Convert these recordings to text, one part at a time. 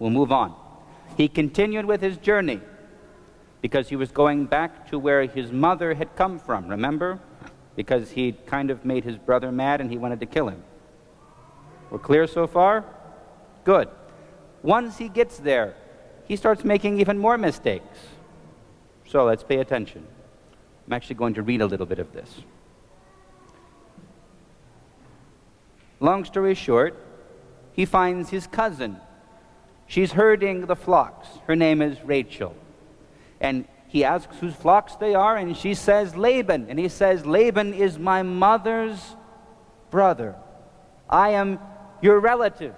we'll move on. He continued with his journey because he was going back to where his mother had come from, remember? Because he kind of made his brother mad and he wanted to kill him. We're clear so far? Good. Once he gets there, he starts making even more mistakes. So let's pay attention. I'm actually going to read a little bit of this. Long story short, he finds his cousin. She's herding the flocks. Her name is Rachel. And he asks whose flocks they are, and she says Laban. And he says, Laban is my mother's brother. I am your relative.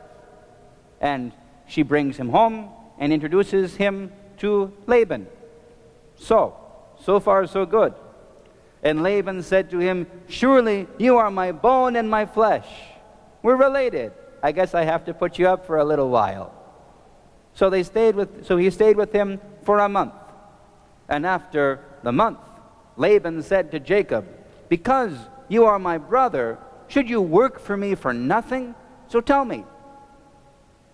And she brings him home and introduces him to Laban. So far so good. And Laban said to him, surely you are my bone and my flesh. We're related. I guess I have to put you up for a little while. So he stayed with him for a month. And after the month, Laban said to Jacob, because you are my brother, should you work for me for nothing? So tell me,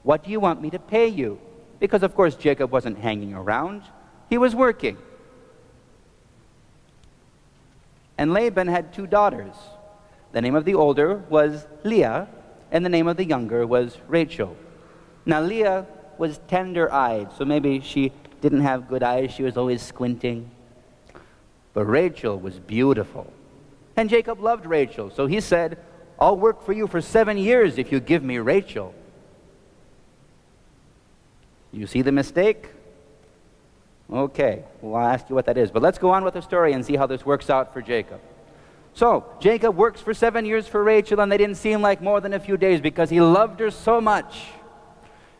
what do you want me to pay you? Because of course Jacob wasn't hanging around. He was working. And Laban had 2 daughters. The name of the older was Leah, and the name of the younger was Rachel. Now Leah was tender-eyed, so maybe she didn't have good eyes. She was always squinting. But Rachel was beautiful. And Jacob loved Rachel, so he said, I'll work for you for 7 years if you give me Rachel. You see the mistake? Okay, well, I'll ask you what that is. But let's go on with the story and see how this works out for Jacob. So, Jacob works for 7 years for Rachel, and they didn't seem like more than a few days because he loved her so much.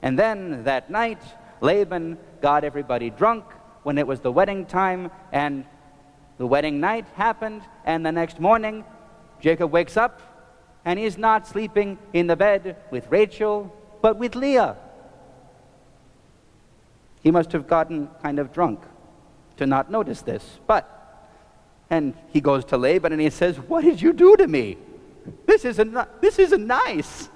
And then that night, Laban got everybody drunk when it was the wedding time, and the wedding night happened, and the next morning, Jacob wakes up, and he's not sleeping in the bed with Rachel, but with Leah. He must have gotten kind of drunk to not notice this. And he goes to Laban and he says, what did you do to me? This isn't nice.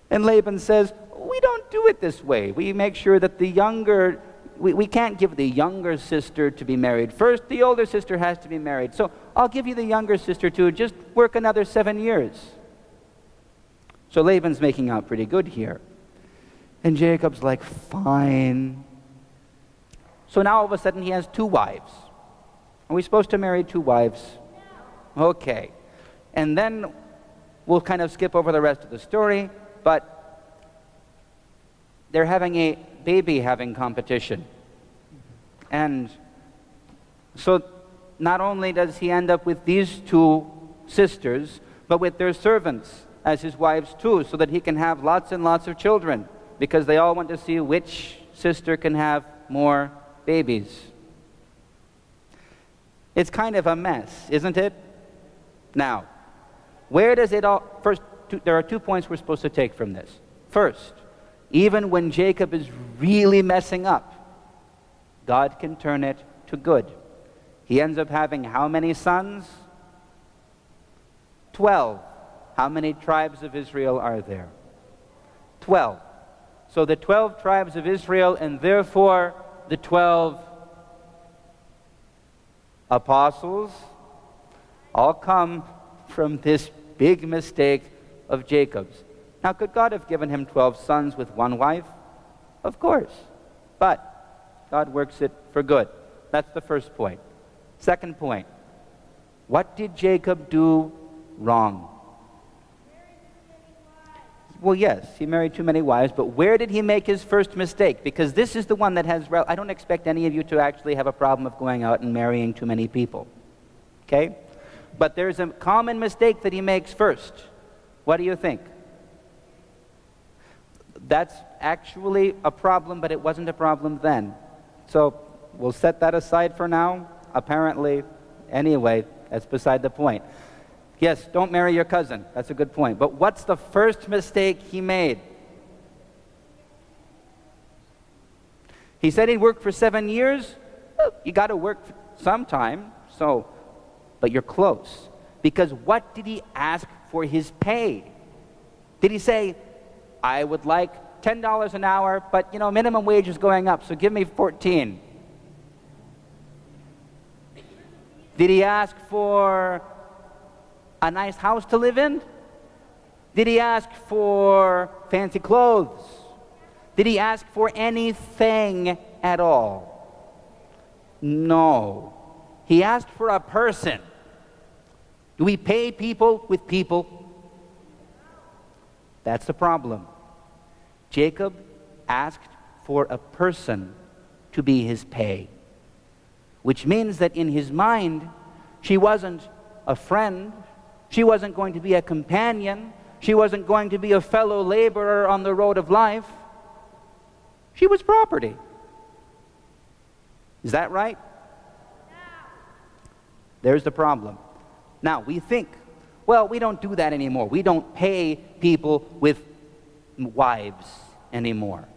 And Laban says, we don't do it this way. We make sure that we can't give the younger sister to be married first. The older sister has to be married. So I'll give you the younger sister to just work another 7 years. So Laban's making out pretty good here. And Jacob's like, fine. So now all of a sudden he has 2 wives. Are we supposed to marry 2 wives? Okay. And then we'll kind of skip over the rest of the story, but they're having a baby having competition. And so not only does he end up with these 2 sisters, but with their servants as his wives too, so that he can have lots and lots of children, because they all want to see which sister can have more babies. It's kind of a mess, isn't it? Now, where does it all... First, there are 2 points we're supposed to take from this. First, even when Jacob is really messing up, God can turn it to good. He ends up having how many sons? 12. How many tribes of Israel are there? 12. So the 12 tribes of Israel, and therefore the 12 apostles, all come from this big mistake of Jacob's. Now, could God have given him 12 sons with 1 wife? Of course. But God works it for good. That's the first point. Second point, what did Jacob do wrong? Well, yes, he married too many wives, but where did he make his first mistake? Because this is the one that has... I don't expect any of you to actually have a problem of going out and marrying too many people. Okay? But there's a common mistake that he makes first. What do you think? That's actually a problem, but it wasn't a problem then. So we'll set that aside for now. Apparently, anyway, that's beside the point. Yes, don't marry your cousin. That's a good point. But what's the first mistake he made? He said he'd work for 7 years. Well, you got to work sometime, but you're close. Because what did he ask for his pay? Did he say, I would like $10 an hour, but minimum wage is going up, so give me 14. Did he ask for a nice house to live in? Did he ask for fancy clothes? Did he ask for anything at all? No. He asked for a person. Do we pay people with people? That's the problem. Jacob asked for a person to be his pay, which means that in his mind, she wasn't a friend, she wasn't going to be a companion, she wasn't going to be a fellow laborer on the road of life. She was property. Is that right? There's the problem. Now, we think, well, we don't do that anymore. We don't pay people with wives anymore.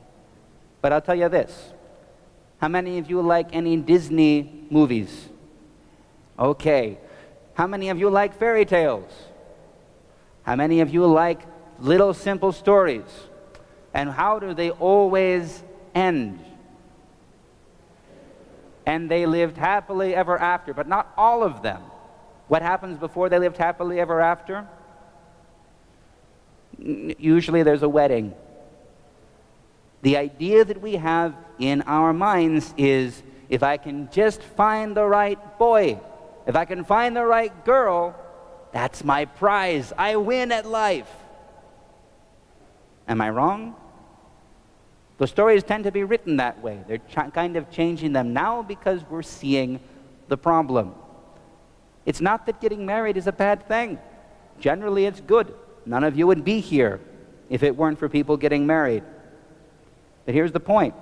But I'll tell you this. How many of you like any Disney movies? Okay. How many of you like fairy tales? How many of you like little simple stories? And how do they always end? And they lived happily ever after, but not all of them. What happens before they lived happily ever after? Usually there's a wedding. The idea that we have in our minds is, if I can just find the right boy, if I can find the right girl, that's my prize. I win at life. Am I wrong? The stories tend to be written that way. They're kind of changing them now because we're seeing the problem. It's not that getting married is a bad thing. Generally, it's good. None of you would be here if it weren't for people getting married. But here's the point.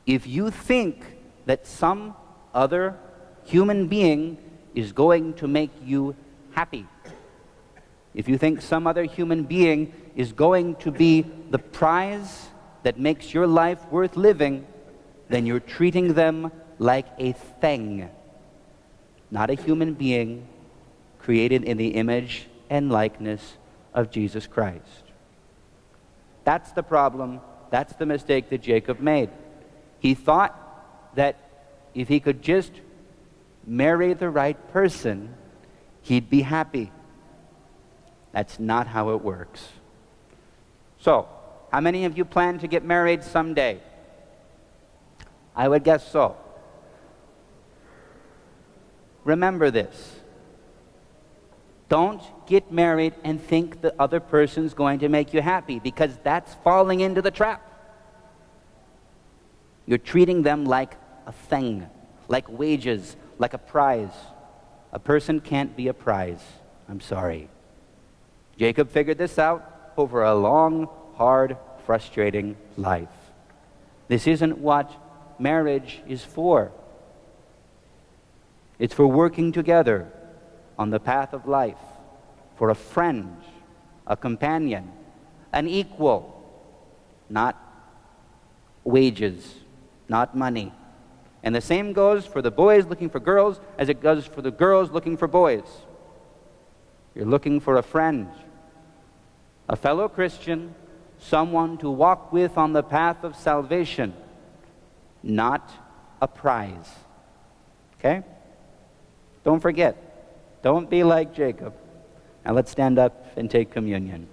If you think that some other human being is going to make you happy, if you think some other human being is going to be the prize that makes your life worth living, then you're treating them like a thing, not a human being created in the image and likeness of Jesus Christ. That's the problem. That's the mistake that Jacob made. He thought that if he could just marry the right person, he'd be happy. That's not how it works. So, how many of you plan to get married someday? I would guess so. Remember this. Don't get married and think the other person's going to make you happy, because that's falling into the trap. You're treating them like a thing, like wages, like a prize. A person can't be a prize. I'm sorry. Jacob figured this out over a long, hard, frustrating life. This isn't what marriage is for. It's for working together on the path of life, for a friend, a companion, an equal, not wages, not money. And the same goes for the boys looking for girls as it goes for the girls looking for boys. You're looking for a friend, a fellow Christian, someone to walk with on the path of salvation, not a prize. Okay? Don't forget. Don't be like Jacob. Now let's stand up and take communion.